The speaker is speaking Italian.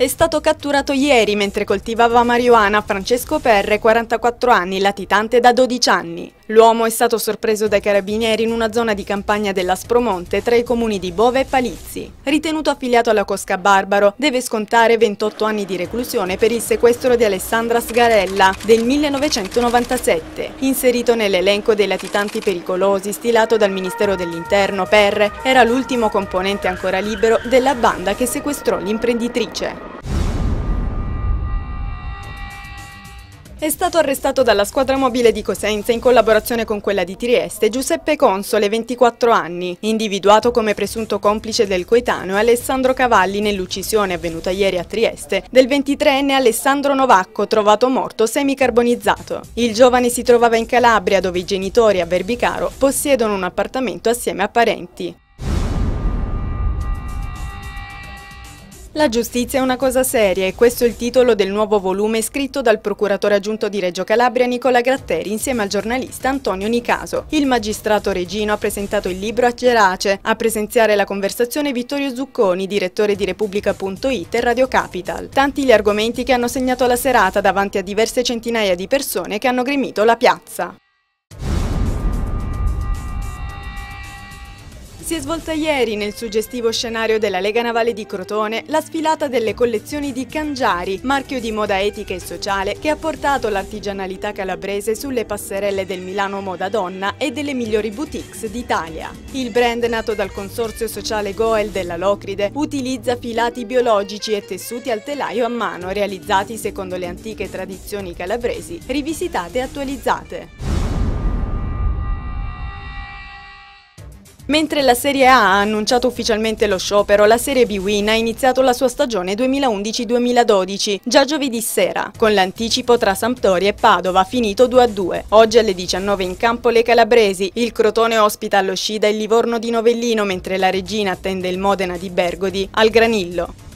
È stato catturato ieri mentre coltivava marijuana Francesco Perre, 44 anni, latitante da 12 anni. L'uomo è stato sorpreso dai carabinieri in una zona di campagna dell'Aspromonte tra i comuni di Bove e Palizzi. Ritenuto affiliato alla Cosca Barbaro, deve scontare 28 anni di reclusione per il sequestro di Alessandra Sgarella del 1997. Inserito nell'elenco dei latitanti pericolosi stilato dal Ministero dell'Interno, Perre era l'ultimo componente ancora libero della banda che sequestrò l'imprenditrice. È stato arrestato dalla squadra mobile di Cosenza in collaborazione con quella di Trieste Giuseppe Console, 24 anni, individuato come presunto complice del coetaneo Alessandro Cavalli nell'uccisione avvenuta ieri a Trieste del 23enne Alessandro Novacco, trovato morto semicarbonizzato. Il giovane si trovava in Calabria, dove i genitori a Verbicaro possiedono un appartamento assieme a parenti. La giustizia è una cosa seria e questo è il titolo del nuovo volume scritto dal procuratore aggiunto di Reggio Calabria Nicola Gratteri insieme al giornalista Antonio Nicaso. Il magistrato Regino ha presentato il libro a Gerace. A presenziare la conversazione Vittorio Zucconi, direttore di Repubblica.it e Radio Capital. Tanti gli argomenti che hanno segnato la serata davanti a diverse centinaia di persone che hanno gremito la piazza. Si è svolta ieri, nel suggestivo scenario della Lega Navale di Crotone, la sfilata delle collezioni di Cangiari, marchio di moda etica e sociale che ha portato l'artigianalità calabrese sulle passerelle del Milano Moda Donna e delle migliori boutiques d'Italia. Il brand, nato dal consorzio sociale Goel della Locride, utilizza filati biologici e tessuti al telaio a mano, realizzati secondo le antiche tradizioni calabresi, rivisitate e attualizzate. Mentre la Serie A ha annunciato ufficialmente lo sciopero, la Serie B Win ha iniziato la sua stagione 2011-2012, già giovedì sera, con l'anticipo tra Sampdoria e Padova, finito 2-2. Oggi alle 19 in campo le calabresi, il Crotone ospita allo Scida il Livorno di Novellino, mentre la Regina attende il Modena di Bergodi al Granillo.